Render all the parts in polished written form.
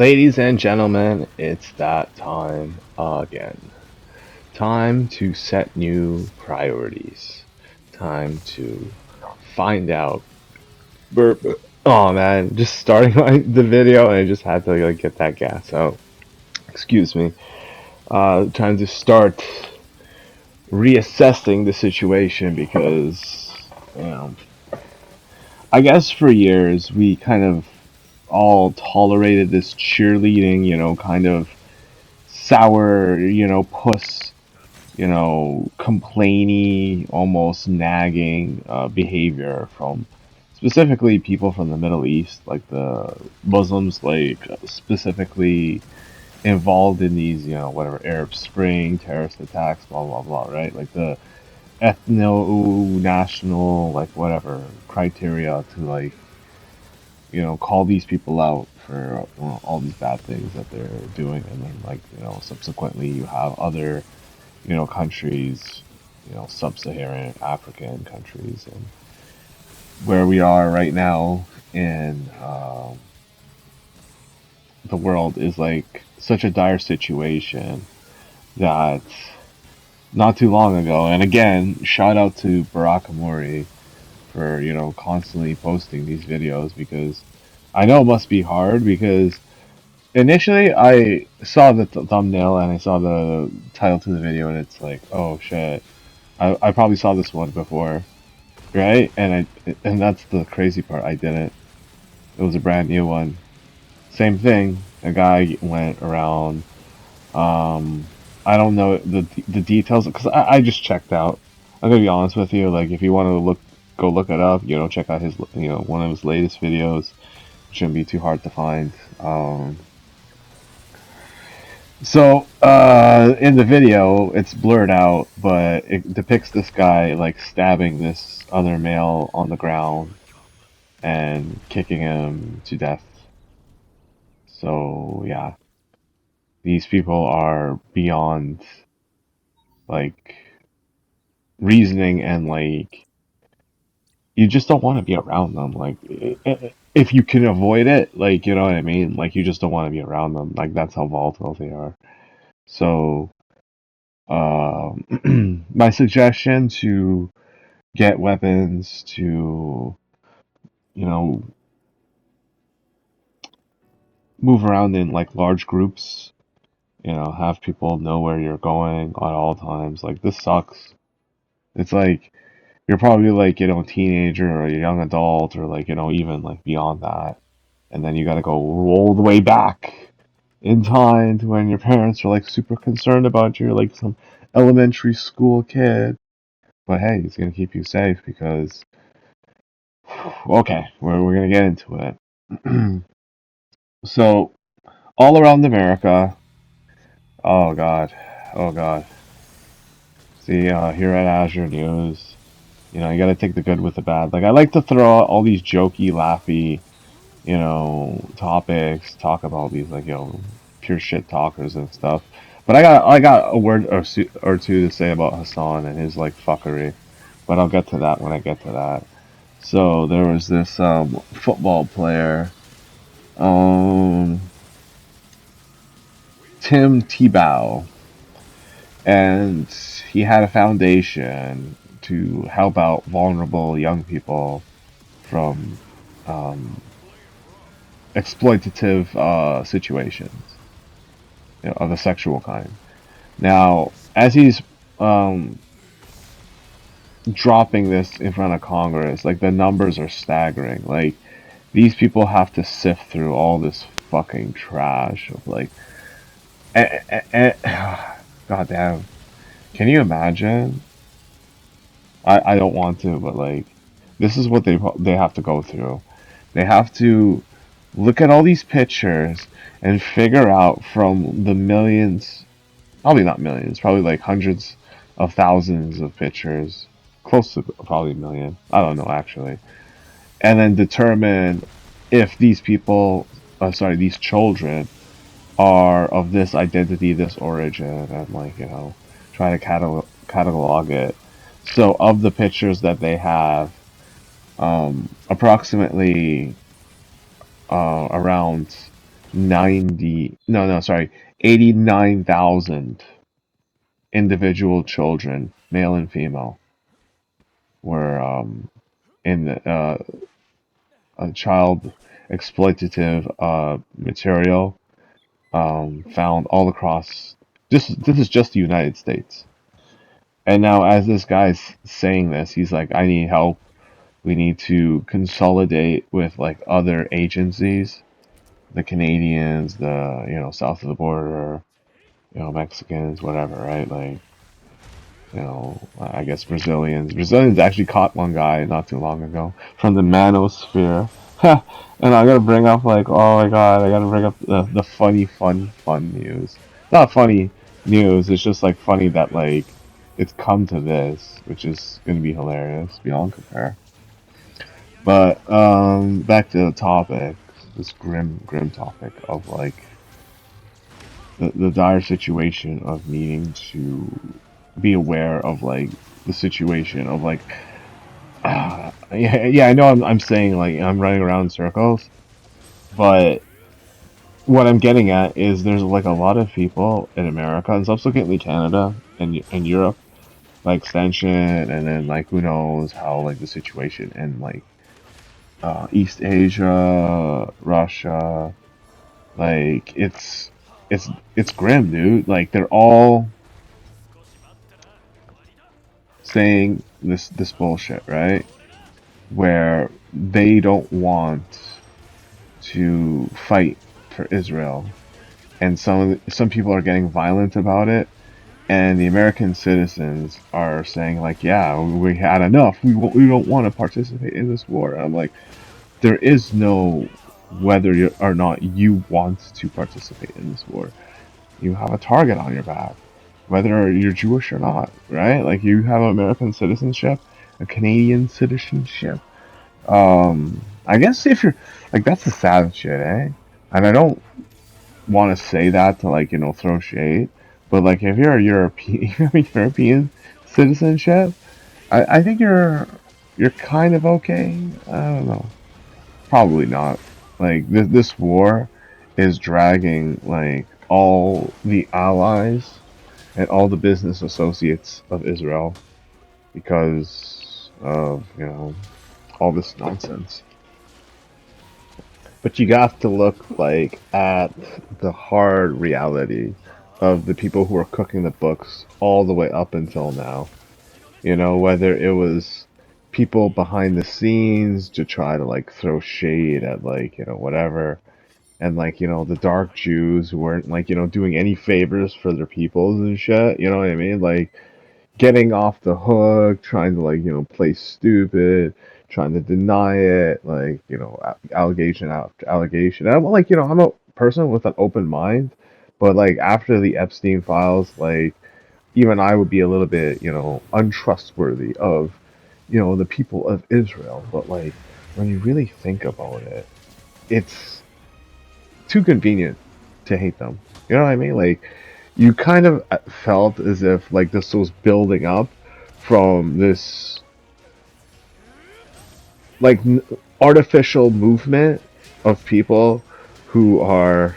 Ladies and gentlemen, it's that time again. Time to set new priorities. Time to find out. Oh man, just starting the video and I just had to get that gas out. Excuse me. Time to start reassessing the situation because, you know, I guess for years we kind of all tolerated this cheerleading, kind of sour, puss, complainy, almost nagging behavior from specifically people from the Middle East, like the Muslims, like specifically involved in these, whatever, Arab Spring, terrorist attacks, blah, blah, blah, right? Like the ethno-national, like whatever, criteria to like, call these people out for all these bad things that they're doing, and then like, subsequently you have other, countries, sub-Saharan African countries, and where we are right now in the world is like such a dire situation that not too long ago, and again, shout out to Barack Amori for, constantly posting these videos because I know it must be hard because initially I saw the thumbnail and I saw the title to the video and it's like, oh shit, I probably saw this one before, right? And that's the crazy part. I didn't. It was a brand new one. Same thing. A guy went around. Um, I don't know the details because I just checked out. I'm gonna be honest with you. Like, if you want to go look it up. Check out his, one of his latest videos. Shouldn't be too hard to find. In the video, it's blurred out, but it depicts this guy like stabbing this other male on the ground and kicking him to death. So yeah, these people are beyond like reasoning, and like you just don't want to be around them. Like if you can avoid it, like, you know what I mean. Like, you just don't want to be around them. Like, that's how volatile they are. So my suggestion to get weapons, to, you know, move around in like large groups, have people know where you're going at all times. Like, this sucks. It's like you're probably like, a teenager or a young adult, or like, even like beyond that. And then you gotta go all the way back in time to when your parents are like super concerned about you, like some elementary school kid. But hey, it's gonna keep you safe because, okay, we're gonna get into it. So, all around America, oh god, oh god. See, here at Azure News, you gotta take the good with the bad. Like, I like to throw out all these jokey, laughy, topics, talk about these like, pure shit talkers and stuff. But I got a word or two to say about Hassan and his like fuckery. But I'll get to that when I get to that. So there was this football player, um, Tim Tebow, and he had a foundation to help out vulnerable young people from um, exploitative situations, of a sexual kind. Now, as he's um, dropping this in front of Congress, like, the numbers are staggering. Like, these people have to sift through all this fucking trash of like, god damn. Can you imagine? I don't want to, but like, this is what they have to go through. They have to look at all these pictures and figure out from the millions, probably not millions, probably like hundreds of thousands of pictures, close to probably a million. I don't know actually. And then determine if these people, sorry, these children are of this identity, this origin, and like, try to catalog it. So of the pictures that they have, approximately around 90, no, no, sorry, 89,000 individual children, male and female, were in the child exploitative material found all across. This is just the United States. And now, as this guy's saying this, he's like, "I need help. We need to consolidate with like other agencies, the Canadians, the south of the border, Mexicans, whatever, right? Like, I guess Brazilians. Brazilians actually caught one guy not too long ago from the manosphere. And I gotta bring up like, oh my god, I gotta bring up the funny, fun news. Not funny news. It's just like funny that like it's come to this, which is gonna be hilarious beyond compare. But back to the topic, this grim topic of like the dire situation of needing to be aware of like the situation of like yeah, I know I'm saying like I'm running around in circles, but what I'm getting at is there's like a lot of people in America and subsequently Canada and Europe by extension, and then like who knows how like the situation in like East Asia, Russia, like it's grim, dude. Like they're all saying this bullshit, right? Where they don't want to fight for Israel, and some people are getting violent about it, and the American citizens are saying like, yeah, we had enough. We don't want to participate in this war. And I'm like, there is no whether or not you want to participate in this war. You have a target on your back, whether you're Jewish or not, right? Like you have American citizenship, a Canadian citizenship. I guess if you're like that's the sad shit, eh? And I don't want to say that to like throw shade, but like if you're a European, you have a European citizenship, I think you're kind of okay. I don't know, probably not. Like this war is dragging like all the allies and all the business associates of Israel because of all this nonsense. But you got to look like at the hard reality of the people who are cooking the books all the way up until now. Whether it was people behind the scenes to try to like throw shade at like, whatever. And like, the dark Jews who weren't like, doing any favors for their peoples and shit. You know what I mean? Like getting off the hook, trying to like play stupid, trying to deny it, like allegation after allegation. And I'm like I'm a person with an open mind, but like after the Epstein files, like even I would be a little bit untrustworthy of the people of Israel. But like when you really think about it, it's too convenient to hate them. You know what I mean? Like you kind of felt as if like this was building up from this like artificial movement of people who are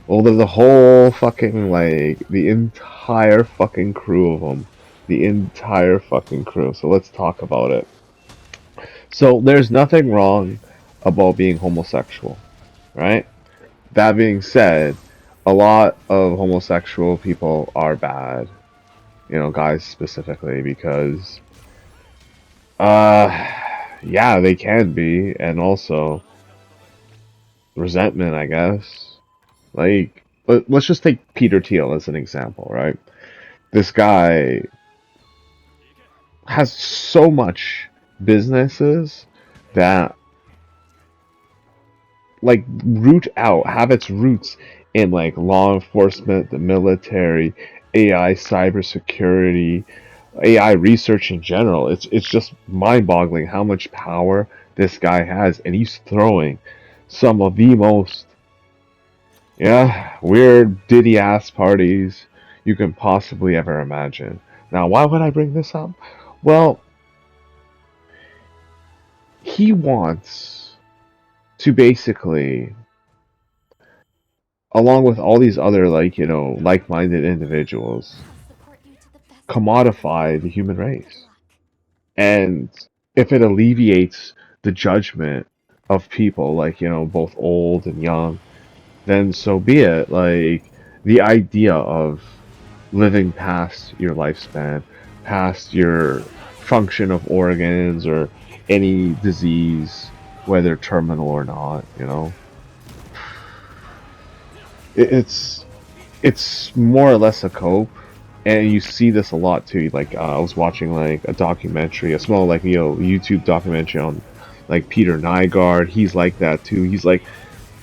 well, the whole fucking like the entire fucking crew of them, the entire fucking crew. So let's talk about it. So there's nothing wrong about being homosexual, right? That being said, a lot of homosexual people are bad, guys specifically, because uh yeah, they can be, and also resentment, I guess. Like let's just take Peter Thiel as an example, right? This guy has so much businesses that like root out, have its roots in like law enforcement, the military, AI, cybersecurity, AI research in general. It's just mind-boggling how much power this guy has, and he's throwing some of the most weird diddy ass parties you can possibly ever imagine. Now, why would I bring this up? Well, he wants to basically along with all these other like like-minded individuals, commodify the human race. And if it alleviates the judgment of people, like both old and young, then so be it. Like the idea of living past your lifespan, past your function of organs or any disease, whether terminal or not, it's more or less a cope, and you see this a lot too. Like I was watching like a documentary, a small like YouTube documentary on like Peter Nygaard. He's like that too. He's like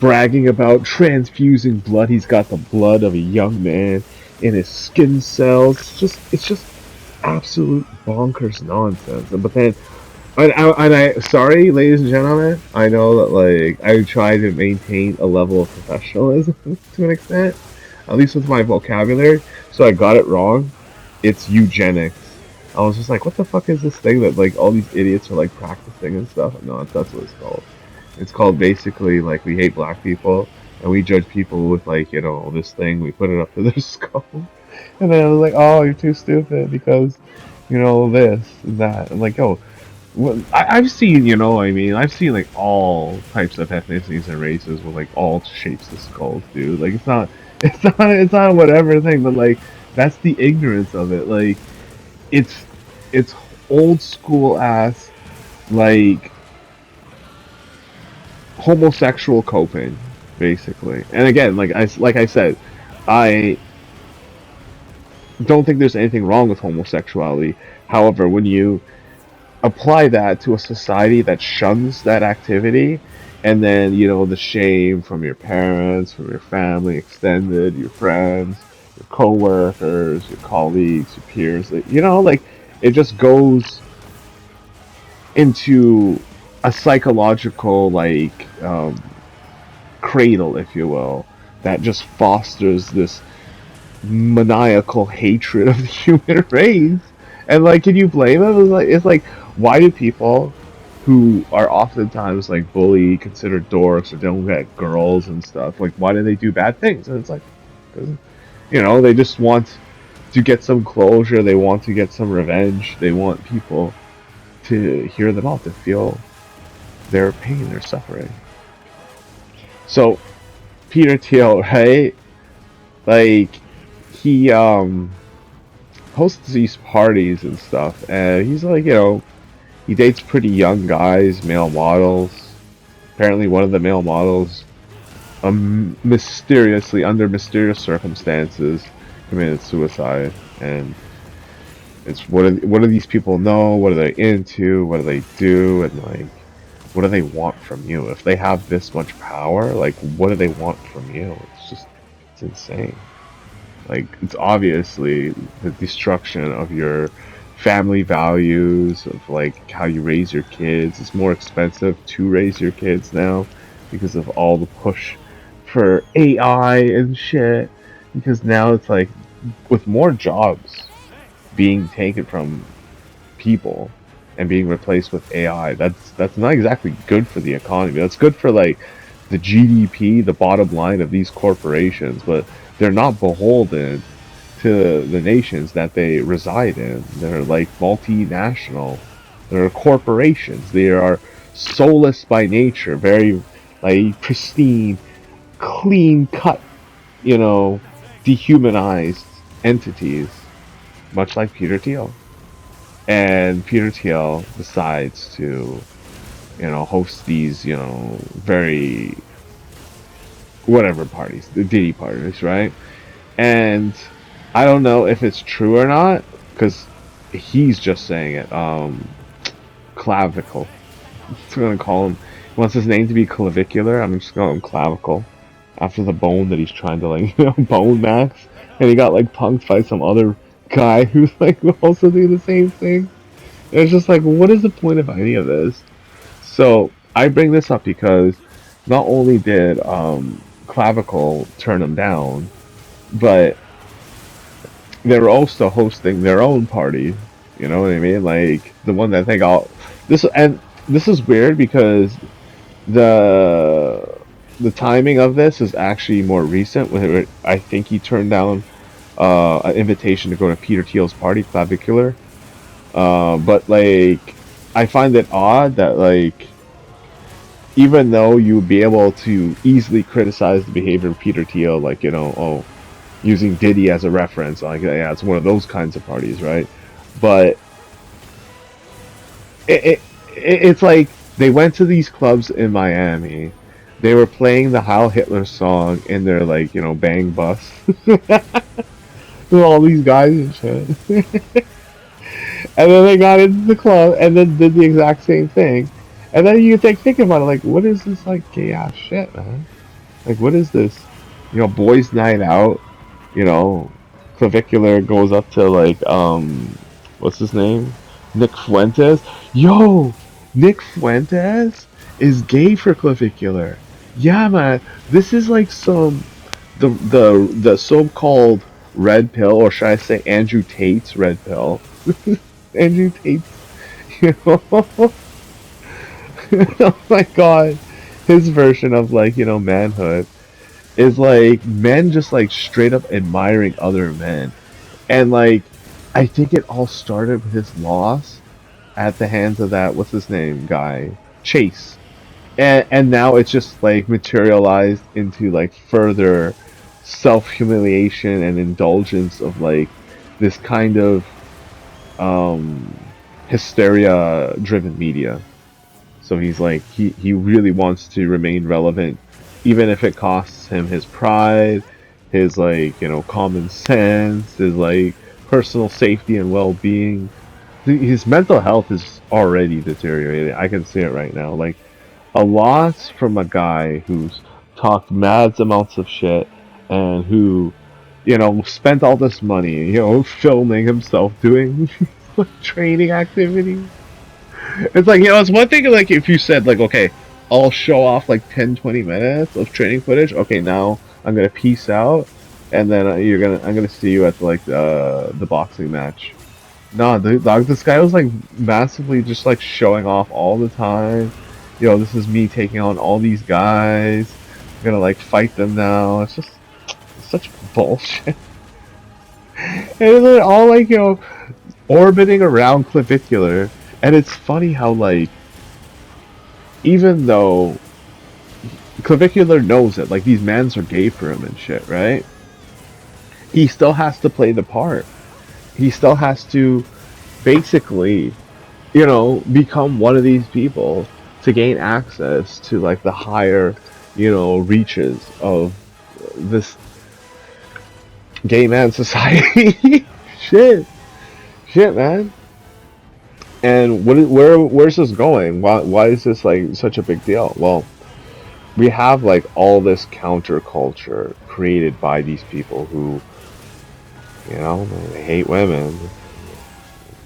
bragging about transfusing blood. He's got the blood of a young man in his skin cells. It's just absolute bonkers nonsense. But then, sorry, ladies and gentlemen, I know that like I try to maintain a level of professionalism to an extent, at least with my vocabulary. So I got it wrong. It's eugenics. I was just like, what the fuck is this thing that like all these idiots are like practicing and stuff? No, that's what it's called. It's called basically like we hate black people and we judge people with like this thing. We put it up to their skull, and then I was like, oh, you're too stupid because this and that. And like, oh, well, I've seen I mean I've seen like all types of ethnicities and races with like all shapes of skulls, dude. Like it's not a whatever thing, but like that's the ignorance of it. Like it's it's old school ass like homosexual coping, basically. And again, like I said, I don't think there's anything wrong with homosexuality. However, when you apply that to a society that shuns that activity, and then the shame from your parents, from your family, extended, your friends, your coworkers, your colleagues, your peers, like, like it just goes into a psychological like cradle, if you will, that just fosters this maniacal hatred of the human race. And like, can you blame them? It's like, why do people who are oftentimes like bullied, considered dorks, or don't get girls and stuff, like why do they do bad things? And it's like, 'cause, they just want to get some closure. They want to get some revenge. They want people to hear them out, to feel their pain, their suffering. So Peter Thiel, right? Like he hosts these parties and stuff, and he's like, he dates pretty young guys, male models. Apparently, one of the male models, mysteriously, under mysterious circumstances, committed suicide. And it's what do these people know? What are they into? What do they do? And like, what do they want from you? If they have this much power, like, what do they want from you? It's insane. Like, it's obviously the destruction of your family values, of like how you raise your kids. It's more expensive to raise your kids now because of all the push for AI and shit. Because now it's like, with more jobs being taken from people and being replaced with AI, that's not exactly good for the economy. That's good for like the GDP, the bottom line of these corporations, but they're not beholden to the nations that they reside in. They're like multinational. They're corporations. They are soulless by nature, very like pristine, clean cut, dehumanized entities, much like Peter Thiel. And Peter Thiel decides to, host these, very whatever parties, the Diddy parties, right? And I don't know if it's true or not, because he's just saying it. Clavicle. I'm just gonna call him. He wants his name to be clavicular. I'm just gonna call him clavicle, after the bone that he's trying to like, bone max, and he got like punked by some other guy who's like also doing the same thing. And it's just like, what is the point of any of this? So I bring this up because not only did clavicle turn him down, but they were also hosting their own party. You know what I mean? Like the one that they got this, and this is weird because the the timing of this is actually more recent. When I think he turned down an invitation to go to Peter Thiel's party, Clavicular. But like, I find it odd that like, even though you would be able to easily criticize the behavior of Peter Thiel, like oh, using Diddy as a reference, like yeah, it's one of those kinds of parties, right? But it, it it's like they went to these clubs in Miami. They were playing the Heil Hitler song in their like bang bus with all these guys and shit. And then they got into the club and then did the exact same thing. And then you think about it, like, what is this like gay ass shit, man? Like, what is this? Boys' night out. You know, Clavicular goes up to like what's his name? Nick Fuentes. Yo, Nick Fuentes is gay for Clavicular. Yeah, man. This is like the so-called red pill, or should I say Andrew Tate's red pill. Andrew Tate's, you know. Oh my god, his version of like manhood is like men just like straight up admiring other men, and like I think it all started with his loss at the hands of that what's his name guy Chase, and now it's just like materialized into like further self humiliation and indulgence of like this kind of um hysteria driven media. So he's like he really wants to remain relevant, even if it costs him his pride, his like common sense, his like personal safety and well being. His mental health is already deteriorating. I can see it right now. Like a loss from a guy who's talked mad amounts of shit and who spent all this money filming himself doing training activities. It's like, it's one thing like if you said like, okay, I'll show off like 10, 20 minutes of training footage. Okay, now I'm gonna peace out, and then I'm gonna see you at like the boxing match. No, dude, dog, this guy was like massively just like showing off all the time. This is me taking on all these guys. I'm gonna like fight them now. It's just such bullshit. And it's all like orbiting around Clavicular. And it's funny how, like, even though Clavicular knows it, like, these mans are gay for him and shit, right? He still has to play the part. He still has to basically, become one of these people to gain access to, like, the higher, reaches of this gay man society. Shit. Shit, man. And where's this going? Why is this like such a big deal? Well, we have like all this counterculture created by these people who, they hate women.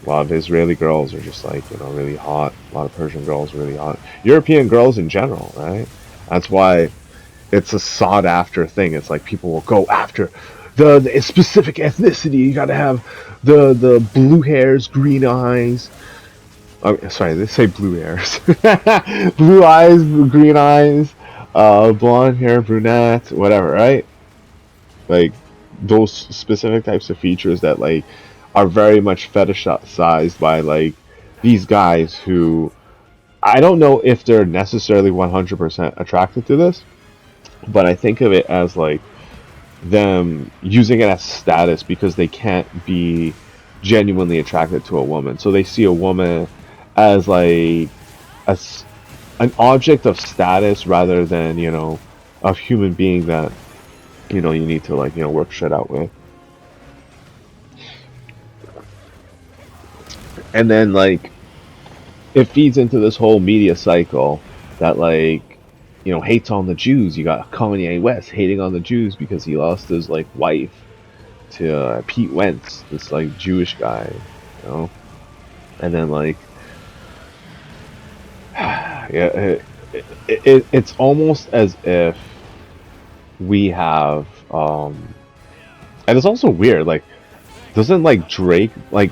A lot of Israeli girls are just like really hot. A lot of Persian girls are really hot. European girls in general, right? That's why it's a sought after thing. It's like people will go after the specific ethnicity. You gotta have the blue hairs, green eyes. Oh, sorry, they say blue hairs. Blue eyes, green eyes, blonde hair, brunette, whatever, right? Like, those specific types of features that, like, are very much fetishized by, like, these guys who, I don't know if they're necessarily 100% attracted to this, but I think of it as, like, them using it as status because they can't be genuinely attracted to a woman. So they see a woman as like an object of status rather than a human being that you need to like work shit out with. And then like it feeds into this whole media cycle that like hates on the Jews. You got Kanye West hating on the Jews because he lost his like wife to Pete Wentz, this like Jewish guy, and then like yeah, it's almost as if we have, and it's also weird. Like, doesn't like Drake like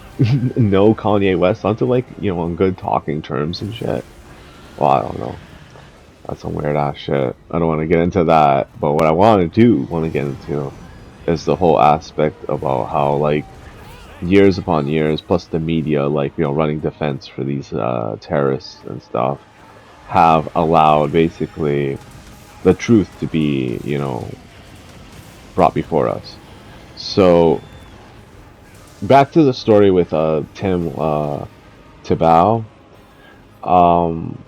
know Kanye West onto like on good talking terms and shit? Well, I don't know. That's some weird ass shit. I don't want to get into that. But what I want to get into is the whole aspect about how like years upon years, plus the media, like running defense for these terrorists and stuff, have allowed basically the truth to be brought before us. So back to the story with Tim Tebow. Um,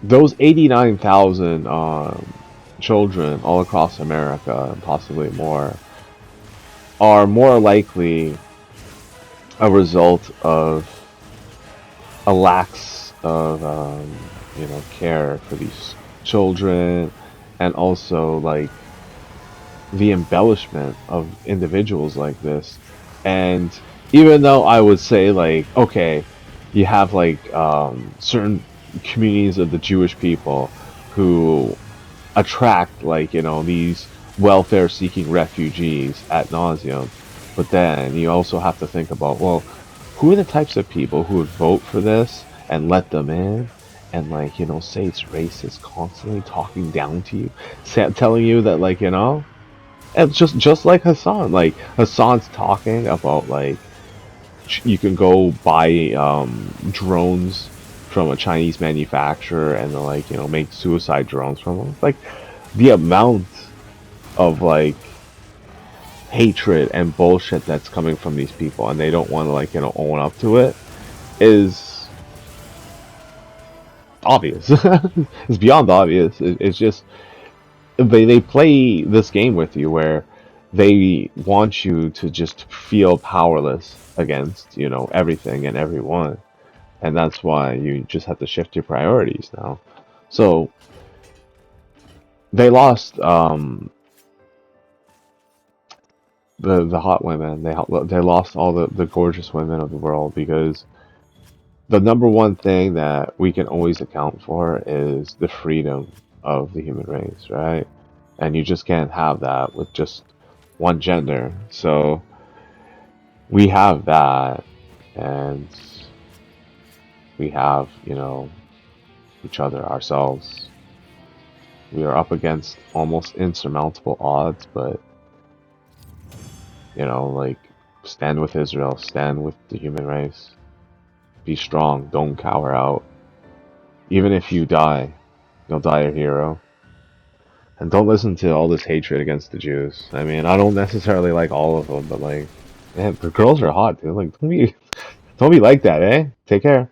those 89,000 children all across America and possibly more are more likely a result of a lack of care for these children, and also like the embellishment of individuals like this. And even though I would say like, okay, you have like certain communities of the Jewish people who attract like these welfare seeking refugees at nauseum, but then you also have to think about, well, who are the types of people who would vote for this and let them in, and like say it's racist, constantly talking down to you, telling you that like and just like Hassan, like Hassan's talking about like you can go buy drones from a Chinese manufacturer and then like make suicide drones from them. Like the amount of like hatred and bullshit that's coming from these people, and they don't want to like own up to it, is obvious. It's beyond obvious. It's just they play this game with you where they want you to just feel powerless against everything and everyone, and that's why you just have to shift your priorities now. So they lost the hot women. They lost all the gorgeous women of the world, because the number one thing that we can always account for is the freedom of the human race, right? And you just can't have that with just one gender. So we have that, and we have, each other, ourselves. We are up against almost insurmountable odds, but, like, stand with Israel, stand with the human race. Be strong, don't cower out. Even if you die, you'll die a hero. And don't listen to all this hatred against the Jews. I mean, I don't necessarily like all of them, but like, man, the girls are hot, dude. Like, don't be like that, eh? Take care.